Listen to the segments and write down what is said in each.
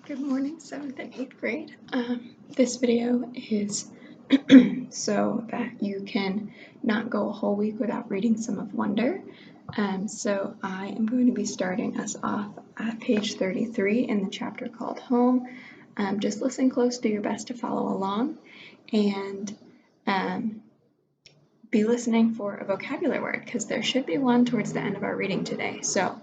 Good morning, 7th and 8th grade. This video is so that you can not go a whole week without reading some of Wonder. So I am going to be starting us off at page 33 in the chapter called Home. Just listen close, do your best to follow along, and be listening for a vocabulary word because there should be one towards the end of our reading today. So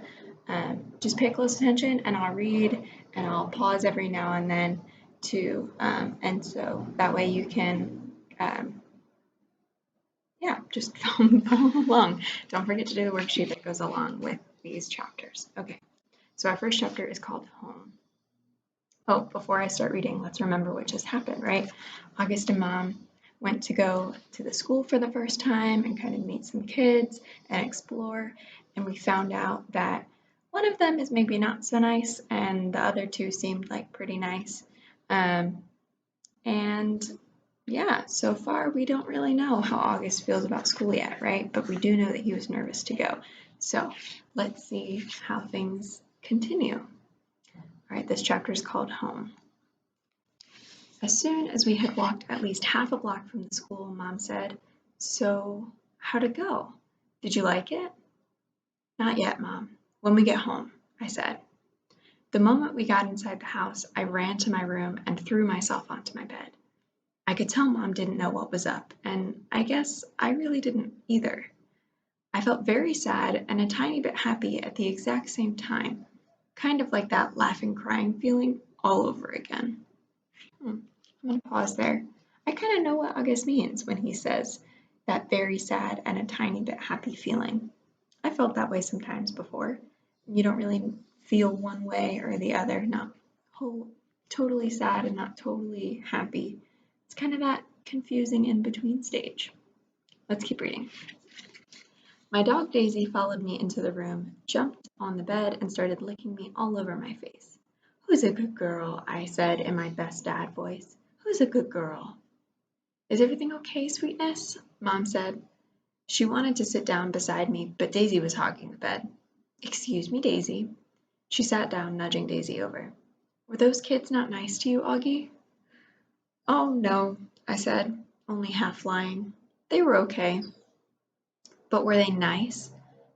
just pay close attention and I'll read and I'll pause every now and then to, and so that way you can, just follow along. Don't forget to do the worksheet that goes along with these chapters. Okay, so our first chapter is called Home. Oh, before I start reading, let's remember what just happened, right? August and Mom went to go to the school for the first time and kind of meet some kids and explore, and we found out that one of them is maybe not so nice, and the other two seemed like pretty nice. And yeah, so far we don't really know how August feels about school yet, right? But we do know that he was nervous to go. So let's see how things continue. All right, this chapter is called Home. As soon as we had walked at least half a block from the school, Mom said, "So, how'd it go? Did you like it?" "Not yet, Mom. When we get home," I said. The moment we got inside the house, I ran to my room and threw myself onto my bed. I could tell Mom didn't know what was up, and I guess I really didn't either. I felt very sad and a tiny bit happy at the exact same time, kind of like that laughing, crying feeling all over again. I'm going to pause there. I kind of know what August means when he says that very sad and a tiny bit happy feeling. I felt that way sometimes before. You don't really feel one way or the other, not totally sad and not totally happy. It's kind of that confusing in-between stage. Let's keep reading. My dog Daisy followed me into the room, jumped on the bed, and started licking me all over my face. "Who's a good girl?" I said in my best dad voice. "Who's a good girl?" "Is everything okay, sweetness?" Mom said. She wanted to sit down beside me, but Daisy was hogging the bed. "Excuse me, Daisy." She sat down, nudging Daisy over. "Were those kids not nice to you, Augie?" "Oh, no," I said, only half lying. "They were okay." "But were they nice?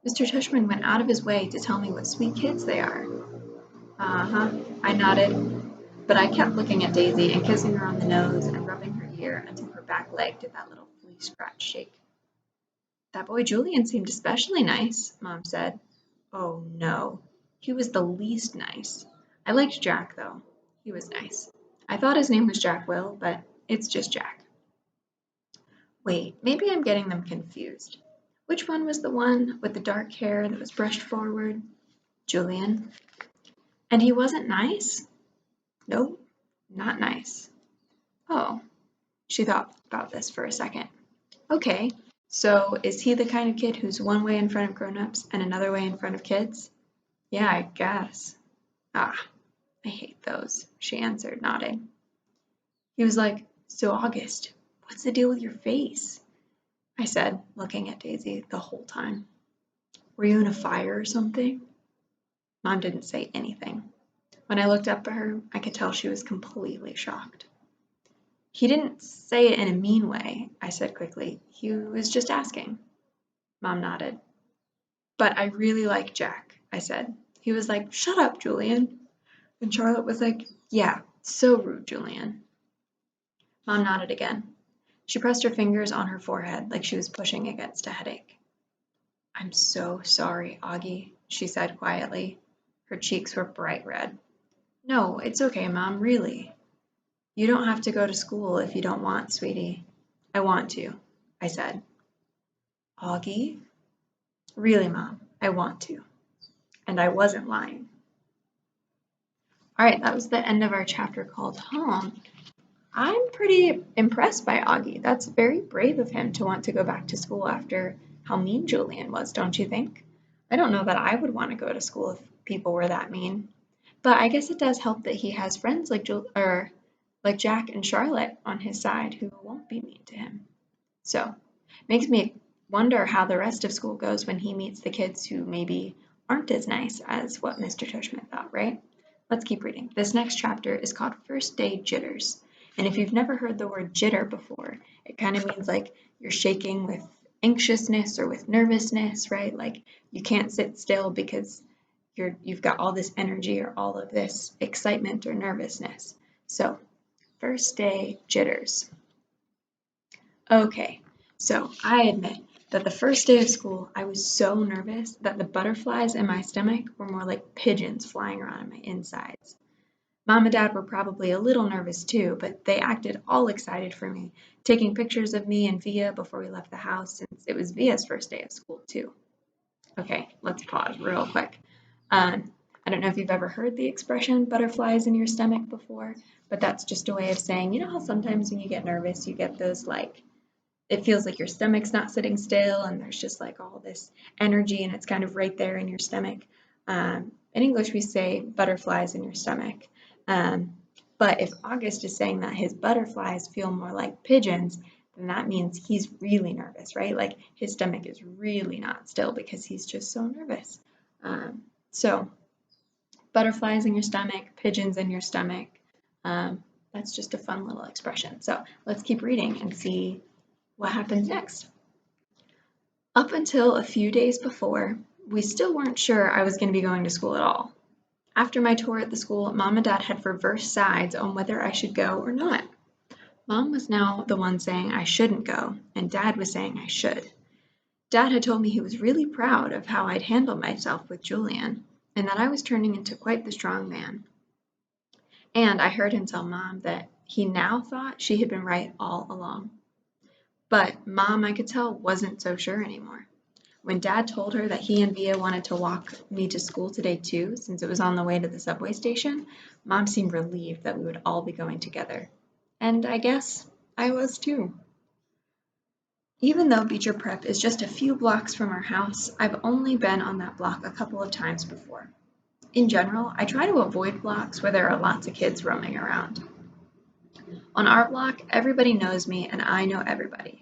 Mr. Tushman went out of his way to tell me what sweet kids they are." "Uh-huh," I nodded, but I kept looking at Daisy and kissing her on the nose and rubbing her ear until her back leg did that little flea scratch shake. "That boy Julian seemed especially nice," Mom said. "Oh, no. He was the least nice. I liked Jack, though. He was nice. I thought his name was Jack Will, but it's just Jack." Wait, maybe I'm getting them confused. Which one was the one with the dark hair that was brushed forward? Julian. And he wasn't nice? No, not nice. Oh, she thought about this for a second. Okay, so is he the kind of kid who's one way in front of grown-ups and another way in front of kids? Yeah, I guess. Ah, I hate those, she answered, nodding. He was like, "So August, what's the deal with your face?" I said, looking at Daisy the whole time. "Were you in a fire or something?" Mom didn't say anything. When I looked up at her, I could tell she was completely shocked. "He didn't say it in a mean way," I said quickly. "He was just asking." Mom nodded. "But I really like Jack," I said. "He was like, 'Shut up, Julian.' And Charlotte was like, 'Yeah, so rude, Julian.'" Mom nodded again. She pressed her fingers on her forehead like she was pushing against a headache. "I'm so sorry, Augie," she said quietly. Her cheeks were bright red. "No, it's okay, Mom, really. You don't have to go to school if you don't want, sweetie." "I want to," I said. "Augie?" "Really, Mom, I want to." And I wasn't lying. All right, that was the end of our chapter called Home. I'm pretty impressed by Augie. That's very brave of him to want to go back to school after how mean Julian was, don't you think? I don't know that I would want to go to school if people were that mean. But I guess it does help that he has friends like Jack and Charlotte on his side who won't be mean to him. So, makes me wonder how the rest of school goes when he meets the kids who maybe aren't as nice as what Mr. Tushman thought, right? Let's keep reading. This next chapter is called First Day Jitters. And if you've never heard the word jitter before, it kind of means like you're shaking with anxiousness or with nervousness, right? Like you can't sit still because you've got all this energy or all of this excitement or nervousness. So, first day jitters. Okay, so I admit that the first day of school, I was so nervous that the butterflies in my stomach were more like pigeons flying around in my insides. Mom and Dad were probably a little nervous too, but they acted all excited for me, taking pictures of me and Via before we left the house since it was Via's first day of school too. Okay, let's pause real quick. I don't know if you've ever heard the expression butterflies in your stomach before, but that's just a way of saying, you know how sometimes when you get nervous, you get those like, it feels like your stomach's not sitting still and there's just like all this energy and it's kind of right there in your stomach. In English, we say butterflies in your stomach. But if August is saying that his butterflies feel more like pigeons, then that means he's really nervous, right? Like his stomach is really not still because he's just so nervous. So butterflies in your stomach, pigeons in your stomach. That's just a fun little expression. So let's keep reading and see what happens next. Up until a few days before, we still weren't sure I was going to be going to school at all. After my tour at the school, Mom and Dad had reversed sides on whether I should go or not. Mom was now the one saying I shouldn't go, and Dad was saying I should. Dad had told me he was really proud of how I'd handled myself with Julian, and that I was turning into quite the strong man. And I heard him tell Mom that he now thought she had been right all along. But Mom, I could tell, wasn't so sure anymore. When Dad told her that he and Via wanted to walk me to school today too, since it was on the way to the subway station, Mom seemed relieved that we would all be going together. And I guess I was too. Even though Beecher Prep is just a few blocks from our house, I've only been on that block a couple of times before. In general, I try to avoid blocks where there are lots of kids roaming around. On our block, everybody knows me and I know everybody.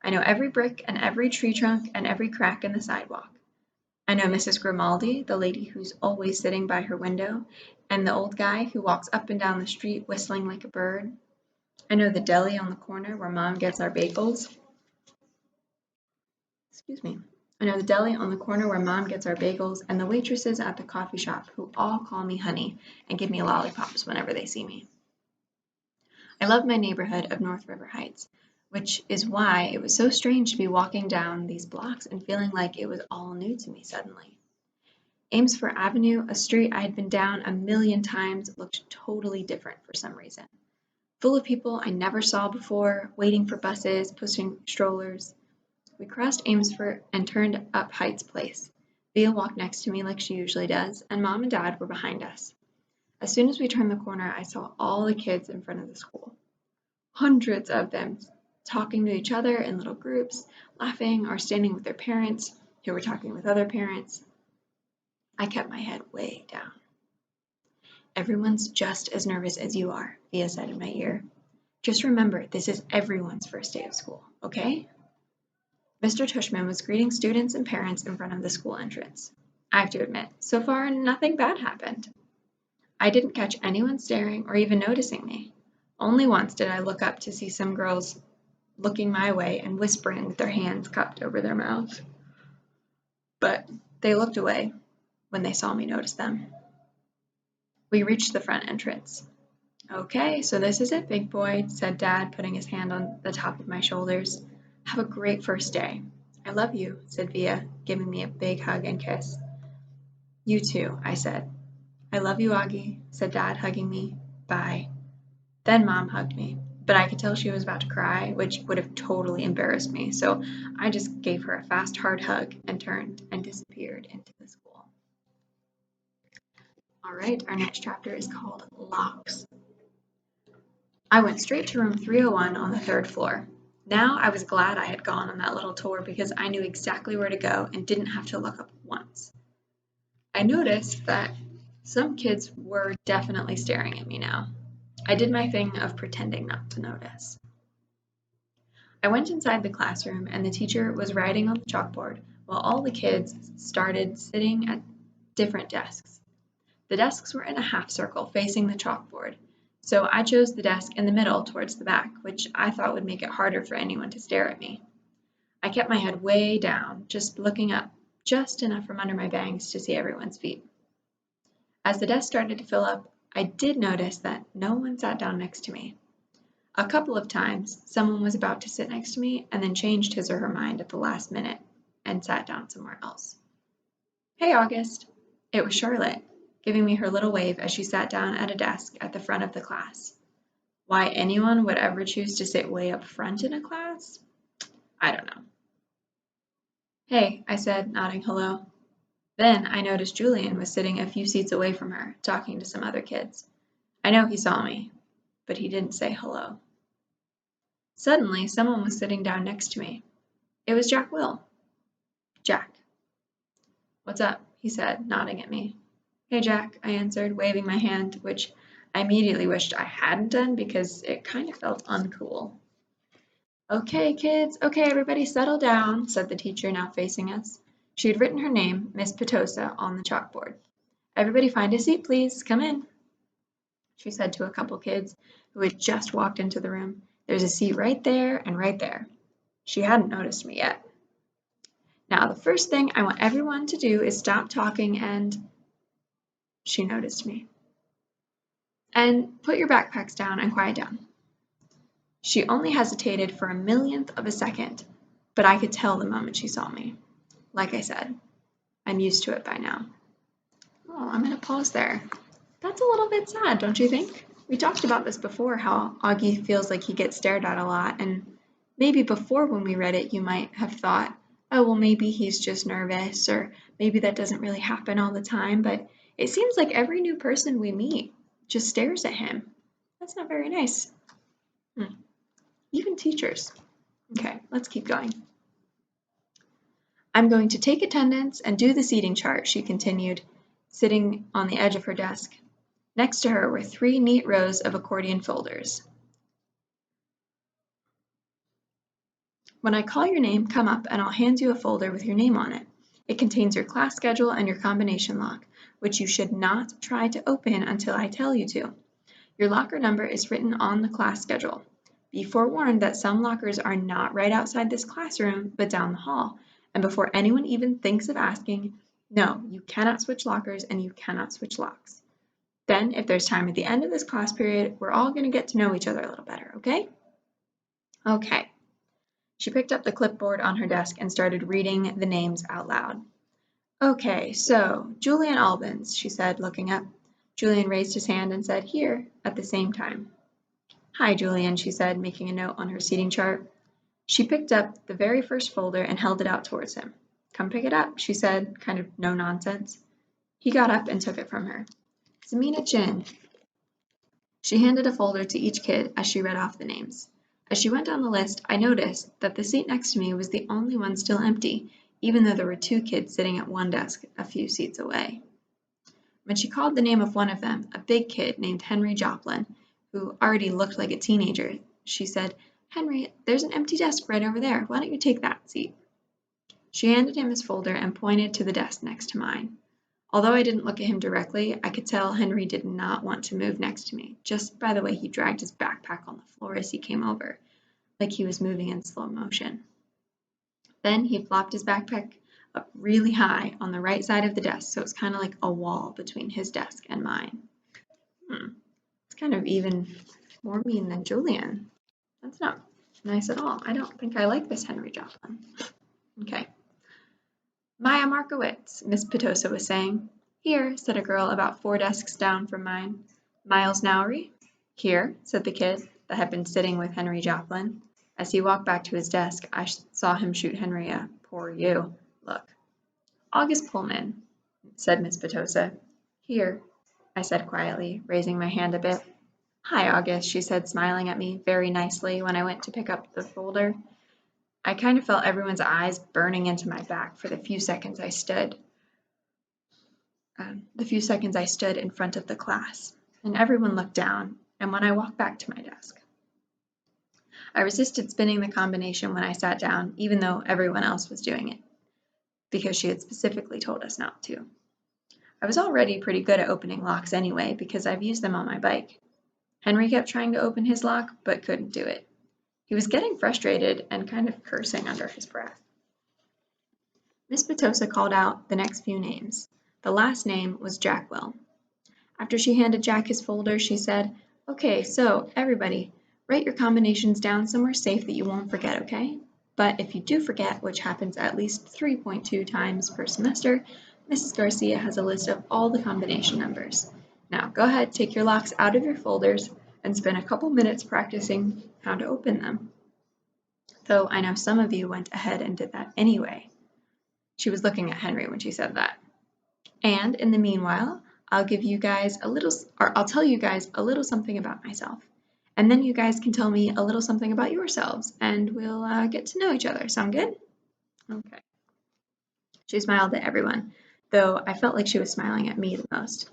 I know every brick and every tree trunk and every crack in the sidewalk. I know Mrs. Grimaldi, the lady who's always sitting by her window, and the old guy who walks up and down the street whistling like a bird. I know the deli on the corner where Mom gets our bagels. I know the deli on the corner where Mom gets our bagels and the waitresses at the coffee shop who all call me honey and give me lollipops whenever they see me. I love my neighborhood of North River Heights, which is why it was so strange to be walking down these blocks and feeling like it was all new to me suddenly. Amesfort Avenue, a street I had been down a million times, looked totally different for some reason. Full of people I never saw before, waiting for buses, pushing strollers. We crossed Amesfort and turned up Heights Place. Via walked next to me like she usually does, and Mom and Dad were behind us. As soon as we turned the corner, I saw all the kids in front of the school. Hundreds of them, talking to each other in little groups, laughing or standing with their parents, who were talking with other parents. I kept my head way down. Everyone's just as nervous as you are, Via said in my ear. Just remember, this is everyone's first day of school, okay? Mr. Tushman was greeting students and parents in front of the school entrance. I have to admit, so far nothing bad happened. I didn't catch anyone staring or even noticing me. Only once did I look up to see some girls looking my way and whispering with their hands cupped over their mouths. But they looked away when they saw me notice them. We reached the front entrance. Okay, so this is it, big boy, said Dad, putting his hand on the top of my shoulders. Have a great first day. I love you, said Via, giving me a big hug and kiss. You too, I said. I love you, Augie, said Dad, hugging me. Bye. Then Mom hugged me, but I could tell she was about to cry, which would have totally embarrassed me, so I just gave her a fast, hard hug and turned and disappeared into the school. All right, our next chapter is called Locks. I went straight to room 301 on the third floor. Now I was glad I had gone on that little tour because I knew exactly where to go and didn't have to look up once. I noticed that some kids were definitely staring at me now. I did my thing of pretending not to notice. I went inside the classroom and the teacher was writing on the chalkboard while all the kids started sitting at different desks. The desks were in a half circle facing the chalkboard, so I chose the desk in the middle towards the back, which I thought would make it harder for anyone to stare at me. I kept my head way down, just looking up, just enough from under my bangs to see everyone's feet. As the desk started to fill up, I did notice that no one sat down next to me. A couple of times, someone was about to sit next to me and then changed his or her mind at the last minute and sat down somewhere else. "Hey, August." It was Charlotte, giving me her little wave as she sat down at a desk at the front of the class. Why anyone would ever choose to sit way up front in a class? I don't know. "Hey," I said, nodding hello. Then I noticed Julian was sitting a few seats away from her, talking to some other kids. I know he saw me, but he didn't say hello. Suddenly, someone was sitting down next to me. It was Jack Will. "Jack." "What's up?" he said, nodding at me. "Hey, Jack," I answered, waving my hand, which I immediately wished I hadn't done because it kind of felt uncool. "Okay, kids, okay, everybody settle down," said the teacher, now facing us. She had written her name, Miss Petosa, on the chalkboard. "Everybody find a seat, please. Come in," she said to a couple kids who had just walked into the room. "There's a seat right there and right there." She hadn't noticed me yet. "Now, the first thing I want everyone to do is stop talking and—" She noticed me. "And put your backpacks down and quiet down." She only hesitated for a millionth of a second, but I could tell the moment she saw me. Like I said, I'm used to it by now. Oh, I'm going to pause there. That's a little bit sad, don't you think? We talked about this before, how Augie feels like he gets stared at a lot, and maybe before when we read it, you might have thought, oh, well, maybe he's just nervous, or maybe that doesn't really happen all the time, but it seems like every new person we meet just stares at him. That's not very nice. Even teachers. Okay, let's keep going. "I'm going to take attendance and do the seating chart," she continued, sitting on the edge of her desk. Next to her were 3 neat rows of accordion folders. "When I call your name, come up and I'll hand you a folder with your name on it. It contains your class schedule and your combination lock, which you should not try to open until I tell you to. Your locker number is written on the class schedule. Be forewarned that some lockers are not right outside this classroom, but down the hall. And before anyone even thinks of asking, no, you cannot switch lockers and you cannot switch locks. Then, if there's time at the end of this class period, we're all going to get to know each other a little better, okay?" Okay. She picked up the clipboard on her desk and started reading the names out loud. "Okay, so Julian Albans," she said, looking up. Julian raised his hand and said, "Here," at the same time. "Hi, Julian," she said, making a note on her seating chart. She picked up the very first folder and held it out towards him. "Come pick it up," she said, kind of no nonsense. He got up and took it from her. "Samina Chin." She handed a folder to each kid as she read off the names. As she went down the list, I noticed that the seat next to me was the only one still empty, even though there were 2 kids sitting at one desk a few seats away. When she called the name of one of them, a big kid named Henry Joplin, who already looked like a teenager, she said, "Henry, there's an empty desk right over there. Why don't you take that seat?" She handed him his folder and pointed to the desk next to mine. Although I didn't look at him directly, I could tell Henry did not want to move next to me, just by the way he dragged his backpack on the floor as he came over, like he was moving in slow motion. Then he flopped his backpack up really high on the right side of the desk, so it's kind of like a wall between his desk and mine. It's kind of even more mean than Julian. That's not nice at all. I don't think I like this Henry Joplin. Okay. "Maya Markowitz," Miss Petosa was saying. "Here," said a girl about 4 desks down from mine. "Miles Nowry?" "Here," said the kid that had been sitting with Henry Joplin. As he walked back to his desk, I saw him shoot Henry a "poor you" look. "August Pullman," said Miss Petosa. "Here," I said quietly, raising my hand a bit. "Hi, August," she said, smiling at me very nicely when I went to pick up the folder. I kind of felt everyone's eyes burning into my back for the few seconds I stood in front of the class, and everyone looked down, and when I walked back to my desk. I resisted spinning the combination when I sat down, even though everyone else was doing it, because she had specifically told us not to. I was already pretty good at opening locks anyway because I've used them on my bike. Henry kept trying to open his lock but couldn't do it. He was getting frustrated and kind of cursing under his breath. Miss Petosa called out the next few names. The last name was Jackwell. After she handed Jack his folder, she said, "Okay, so everybody, write your combinations down somewhere safe that you won't forget, okay? But if you do forget, which happens at least 3.2 times per semester, Mrs. Garcia has a list of all the combination numbers. Now go ahead, take your locks out of your folders and spend a couple minutes practicing how to open them." Though I know some of you went ahead and did that anyway. She was looking at Henry when she said that. And in the meanwhile, I'll tell you guys a little something about myself. And then you guys can tell me a little something about yourselves, and we'll get to know each other. Sound good? Okay. She smiled at everyone, though I felt like she was smiling at me the most.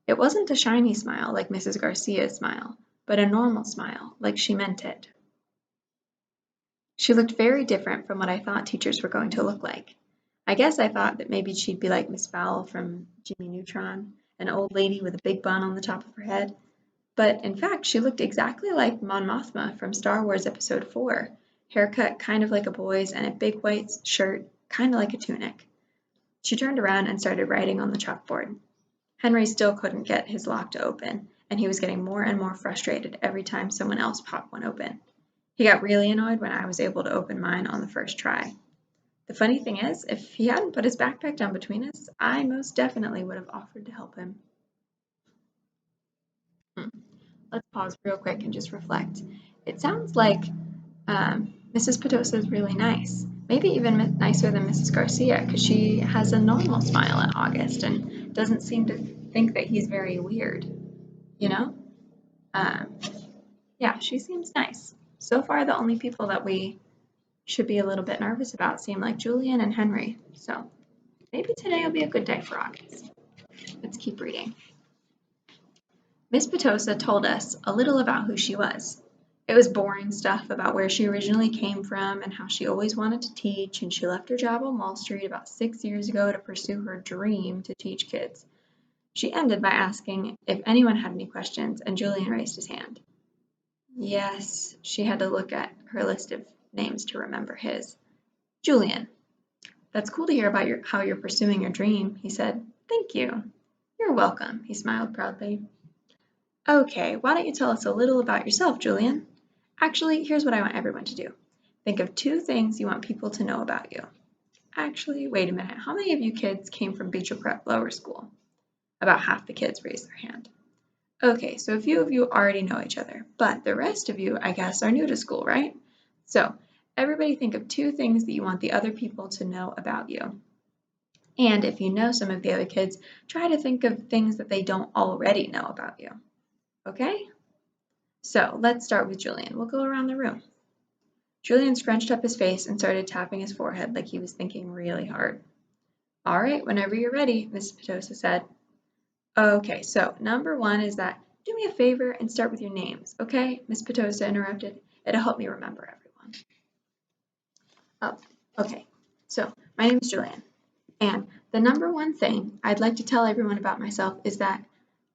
It wasn't a shiny smile like Mrs. Garcia's smile, but a normal smile, like she meant it. She looked very different from what I thought teachers were going to look like. I guess I thought that maybe she'd be like Miss Fowl from Jimmy Neutron, an old lady with a big bun on the top of her head. But in fact, she looked exactly like Mon Mothma from Star Wars Episode 4, haircut kind of like a boy's and a big white shirt, kind of like a tunic. She turned around and started writing on the chalkboard. Henry still couldn't get his lock to open, and he was getting more and more frustrated every time someone else popped one open. He got really annoyed when I was able to open mine on the first try. The funny thing is, if he hadn't put his backpack down between us, I most definitely would have offered to help him. Let's pause real quick and just reflect. It sounds like Mrs. Petosa is really nice, maybe even nicer than Mrs. Garcia, because she has a normal smile at August and doesn't seem to think that he's very weird, you know? Yeah, she seems nice. So far, the only people that we should be a little bit nervous about seem like Julian and Henry. So maybe today will be a good day for August. Let's keep reading. Miss Petosa told us a little about who she was. It was boring stuff about where she originally came from and how she always wanted to teach, and she left her job on Wall Street about 6 years ago to pursue her dream to teach kids. She ended by asking if anyone had any questions, and Julian raised his hand. Yes, she had to look at her list of names to remember his. Julian. "That's cool to hear about how you're pursuing your dream," he said. "Thank you." "You're welcome," he smiled proudly. "Okay, why don't you tell us a little about yourself, Julian? Actually, here's what I want everyone to do. Think of 2 things you want people to know about you." Actually, wait a minute. How many of you kids came from Beecher Prep Lower School? About half the kids raised their hand. Okay, so a few of you already know each other, but the rest of you, I guess, are new to school, right? So everybody think of 2 things that you want the other people to know about you. And if you know some of the other kids, try to think of things that they don't already know about you. Okay? So let's start with Julian. We'll go around the room. Julian scrunched up his face and started tapping his forehead like he was thinking really hard. "All right, whenever you're ready," Miss Petosa said. "Okay, so number 1 is that do me a favor and start with your names, okay?" Miss Petosa interrupted. "It'll help me remember everyone." Oh, okay. So my name is Julian, and the number 1 thing I'd like to tell everyone about myself is that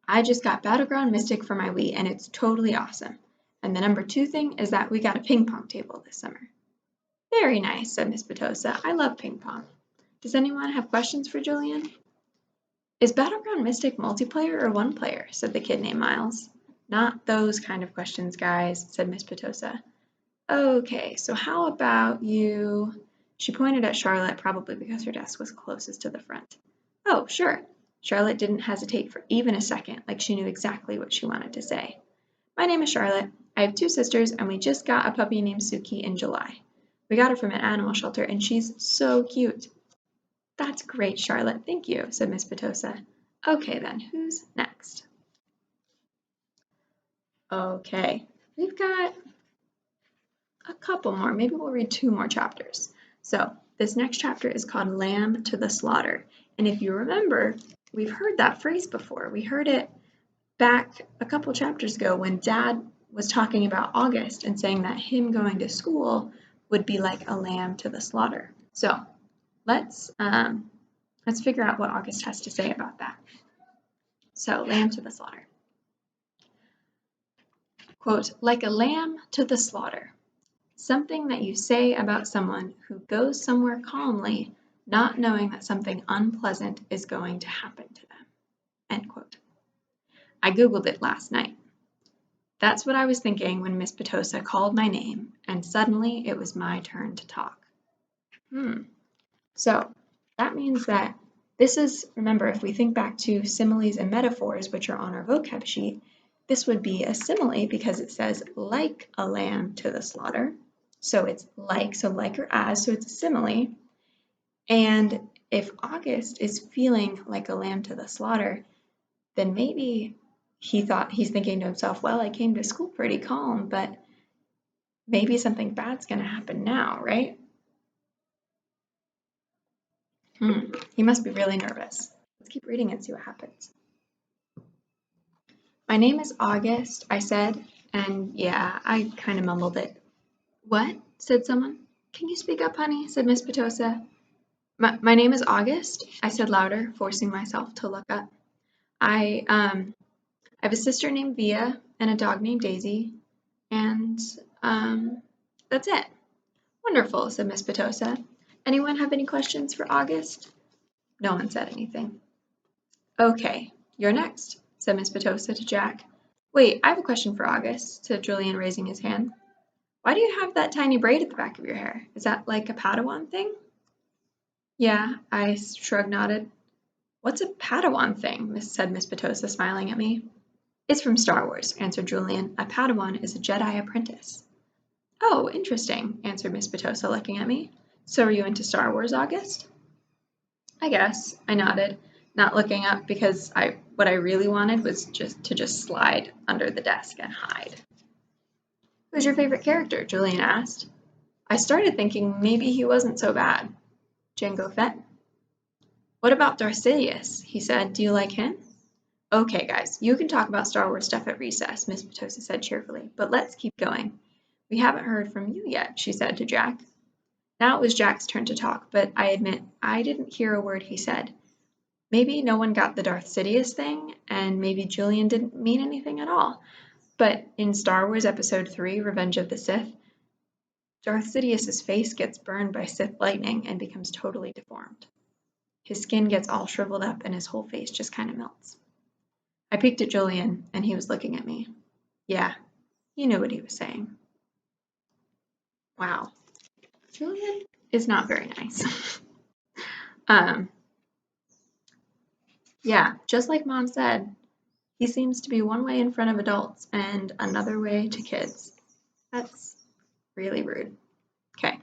I just got Battleground Mystic for my Wii, and it's totally awesome. And the number 2 thing is that we got a ping pong table this summer. Very nice, said Miss Petosa. I love ping pong. Does anyone have questions for Julian? Is Battleground Mystic multiplayer or 1 player? Said the kid named Miles. Not those kind of questions, guys, said Miss Petosa. Okay, so how about you? She pointed at Charlotte, probably because her desk was closest to the front. Oh, sure. Charlotte didn't hesitate for even a second, like she knew exactly what she wanted to say. My name is Charlotte. I have 2 sisters, and we just got a puppy named Suki in July. We got her from an animal shelter, and she's so cute. That's great, Charlotte. Thank you, said Miss Petosa. Okay, then, who's next? Okay, we've got a couple more. Maybe we'll read 2 more chapters. So this next chapter is called Lamb to the Slaughter. And if you remember, we've heard that phrase before. We heard it back a couple chapters ago when Dad was talking about August and saying that him going to school would be like a lamb to the slaughter. So let's figure out what August has to say about that. So, lamb to the slaughter. Quote, like a lamb to the slaughter. Something that you say about someone who goes somewhere calmly, not knowing that something unpleasant is going to happen to them. End quote. I Googled it last night. That's what I was thinking when Miss Petosa called my name, and suddenly it was my turn to talk. So that means that this is, remember, if we think back to similes and metaphors, which are on our vocab sheet, this would be a simile because it says like a lamb to the slaughter. So it's like, so like or as, so it's a simile. And if August is feeling like a lamb to the slaughter, then maybe he's thinking to himself, well, I came to school pretty calm, but maybe something bad's going to happen now, right? He must be really nervous. Let's keep reading and see what happens. My name is August, I said, and yeah, I kind of mumbled it. What? Said someone. Can you speak up, honey? Said Miss Petosa. My name is August, I said louder, forcing myself to look up. I have a sister named Via and a dog named Daisy, and that's it. Wonderful, said Miss Petosa. Anyone have any questions for August? No one said anything. Okay, you're next, said Miss Petosa to Jack. Wait, I have a question for August, said Julian, raising his hand. Why do you have that tiny braid at the back of your hair? Is that like a Padawan thing? Yeah, I shrugged nodded. What's a Padawan thing? said Miss Petosa, smiling at me. It's from Star Wars, answered Julian. A Padawan is a Jedi apprentice. Oh, interesting, answered Miss Petosa, looking at me. So are you into Star Wars, August? I guess, I nodded, not looking up because what I really wanted was just to slide under the desk and hide. Who's your favorite character? Julian asked. I started thinking maybe he wasn't so bad. Jango Fett. What about Darth Sidious? He said. Do you like him? Okay, guys, you can talk about Star Wars stuff at recess, Miss Petosa said cheerfully, but let's keep going. We haven't heard from you yet, she said to Jack. Now it was Jack's turn to talk, but I admit I didn't hear a word he said. Maybe no one got the Darth Sidious thing, and maybe Julian didn't mean anything at all. But in Star Wars Episode 3, Revenge of the Sith, Darth Sidious's face gets burned by Sith lightning and becomes totally deformed. His skin gets all shriveled up and his whole face just kind of melts. I peeked at Julian, and he was looking at me. Yeah, he knew what he was saying. Wow. Julian is not very nice. Yeah, just like Mom said, he seems to be one way in front of adults and another way to kids. That's really rude. Okay,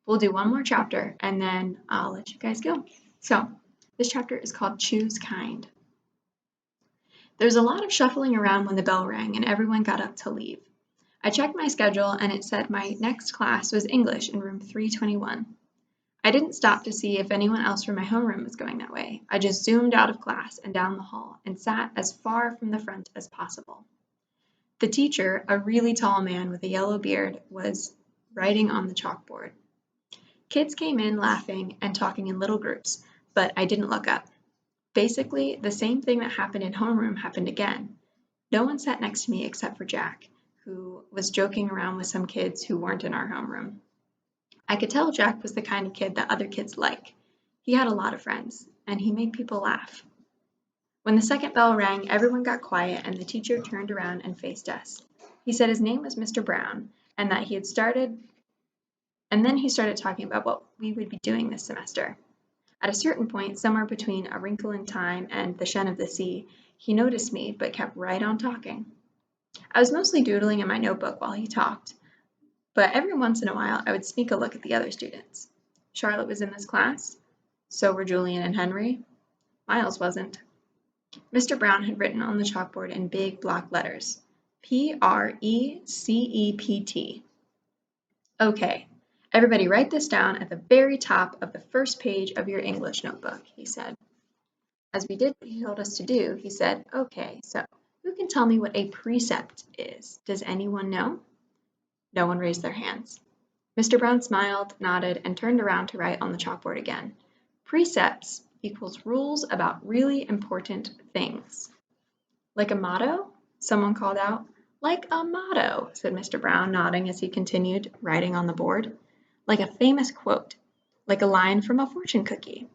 we'll do one more chapter and then I'll let you guys go. So, this chapter is called Choose Kind. There's a lot of shuffling around when the bell rang and everyone got up to leave. I checked my schedule and it said my next class was English in room 321. I didn't stop to see if anyone else from my homeroom was going that way. I just zoomed out of class and down the hall and sat as far from the front as possible. The teacher, a really tall man with a yellow beard, was writing on the chalkboard. Kids came in laughing and talking in little groups, but I didn't look up. Basically, the same thing that happened in homeroom happened again. No one sat next to me except for Jack, who was joking around with some kids who weren't in our homeroom. I could tell Jack was the kind of kid that other kids like. He had a lot of friends, and he made people laugh. When the second bell rang, everyone got quiet, and the teacher turned around and faced us. He said his name was Mr. Brown, and that then he started talking about what we would be doing this semester. At a certain point, somewhere between A Wrinkle in Time and The Shen of the Sea, he noticed me, but kept right on talking. I was mostly doodling in my notebook while he talked, but every once in a while I would sneak a look at the other students. Charlotte was in this class. So were Julian and Henry. Miles wasn't. Mr. Brown had written on the chalkboard in big block letters, Precept. Okay, everybody write this down at the very top of the first page of your English notebook, he said. As we did what he told us to do, he said, okay, so who can tell me what a precept is? Does anyone know? No one raised their hands. Mr. Brown smiled, nodded, and turned around to write on the chalkboard again. Precepts equals rules about really important things. Like a motto? Someone called out. Like a motto, said Mr. Brown, nodding as he continued writing on the board. Like a famous quote, like a line from a fortune cookie.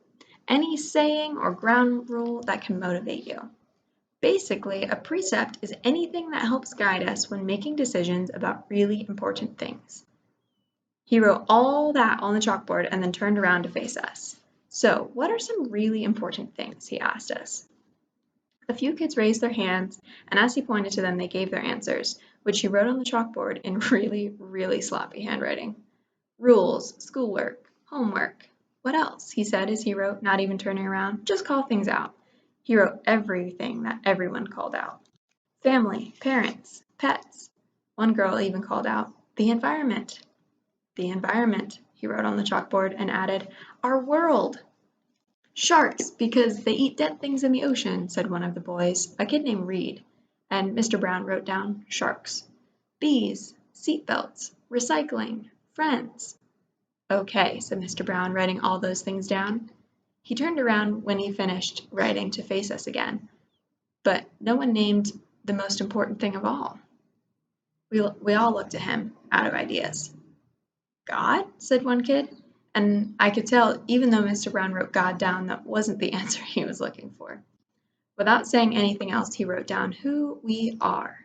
Any saying or ground rule that can motivate you. Basically, a precept is anything that helps guide us when making decisions about really important things. He wrote all that on the chalkboard and then turned around to face us. So, what are some really important things? He asked us. A few kids raised their hands, and as he pointed to them, they gave their answers, which he wrote on the chalkboard in really sloppy handwriting. Rules, schoolwork, homework. What else? He said as he wrote, not even turning around. Just call things out. He wrote everything that everyone called out. Family, parents, pets. One girl even called out, the environment. The environment, he wrote on the chalkboard and added, our world. Sharks, because they eat dead things in the ocean, said one of the boys, a kid named Reed, and Mr. Brown wrote down sharks. Bees, seatbelts, recycling, friends. Okay, said Mr. Brown, writing all those things down. He turned around when he finished writing to face us again, but no one named the most important thing of all. We all looked at him, out of ideas. God? Said one kid, and I could tell, even though Mr. Brown wrote God down, that wasn't the answer he was looking for. Without saying anything else, he wrote down who we are.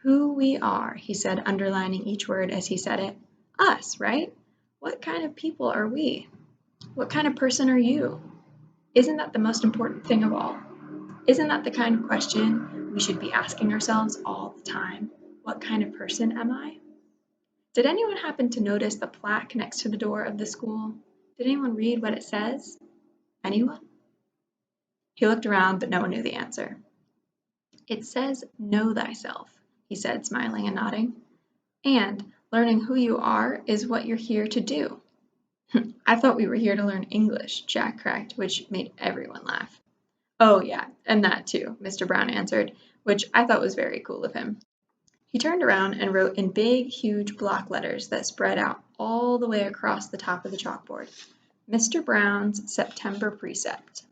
Who we are, he said, underlining each word as he said it. Us, right? What kind of people are we? What kind of person are you? Isn't that the most important thing of all? Isn't that the kind of question we should be asking ourselves all the time? What kind of person am I? Did anyone happen to notice the plaque next to the door of the school? Did anyone read what it says? Anyone? He looked around, but no one knew the answer. It says, know thyself, he said, smiling and nodding. And learning who you are is what you're here to do. I thought we were here to learn English, Jack cracked, which made everyone laugh. Oh, yeah, and that too, Mr. Brown answered, which I thought was very cool of him. He turned around and wrote in big, huge block letters that spread out all the way across the top of the chalkboard, Mr. Brown's September Precept.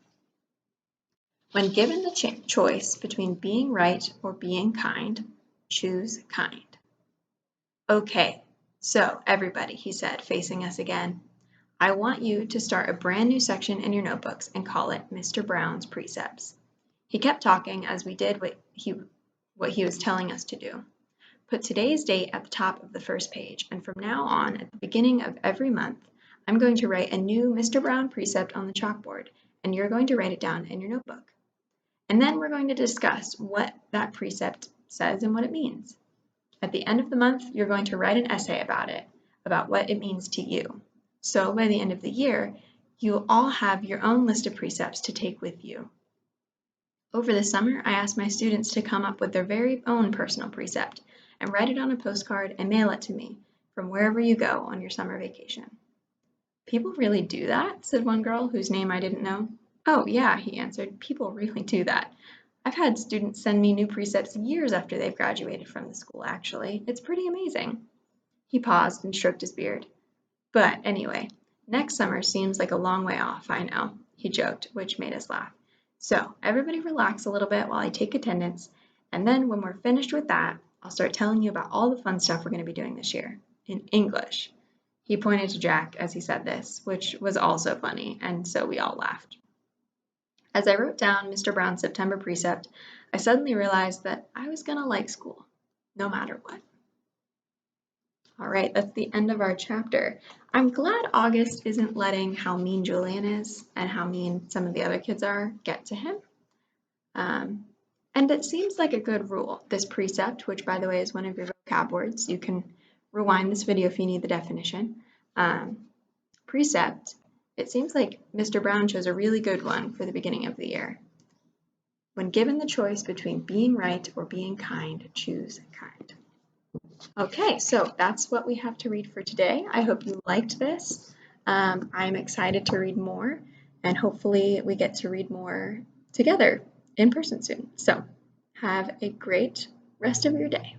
When given the choice between being right or being kind, choose kind. Okay, so everybody, he said, facing us again, I want you to start a brand new section in your notebooks and call it Mr. Brown's Precepts. He kept talking as we did what he was telling us to do. Put today's date at the top of the first page, and from now on, at the beginning of every month, I'm going to write a new Mr. Brown precept on the chalkboard, and you're going to write it down in your notebook. And then we're going to discuss what that precept says and what it means. At the end of the month, you're going to write an essay about it, about what it means to you. So by the end of the year, you'll all have your own list of precepts to take with you. Over the summer, I asked my students to come up with their very own personal precept and write it on a postcard and mail it to me from wherever you go on your summer vacation. People really do that? Said one girl whose name I didn't know. Oh, yeah, he answered. People really do that. I've had students send me new precepts years after they've graduated from the school, actually. It's pretty amazing. He paused and stroked his beard. But anyway, next summer seems like a long way off, I know, he joked, which made us laugh. So everybody relax a little bit while I take attendance, and then when we're finished with that, I'll start telling you about all the fun stuff we're going to be doing this year, in English. He pointed to Jack as he said this, which was also funny, and so we all laughed. As I wrote down Mr. Brown's September precept, I suddenly realized that I was going to like school, no matter what. All right, that's the end of our chapter. I'm glad August isn't letting how mean Julian is and how mean some of the other kids are get to him. And it seems like a good rule. This precept, which by the way is one of your vocab words, you can rewind this video if you need the definition. Precept, it seems like Mr. Brown chose a really good one for the beginning of the year. When given the choice between being right or being kind, choose kind. Okay, so that's what we have to read for today. I hope you liked this. I'm excited to read more, and hopefully we get to read more together in person soon. So have a great rest of your day.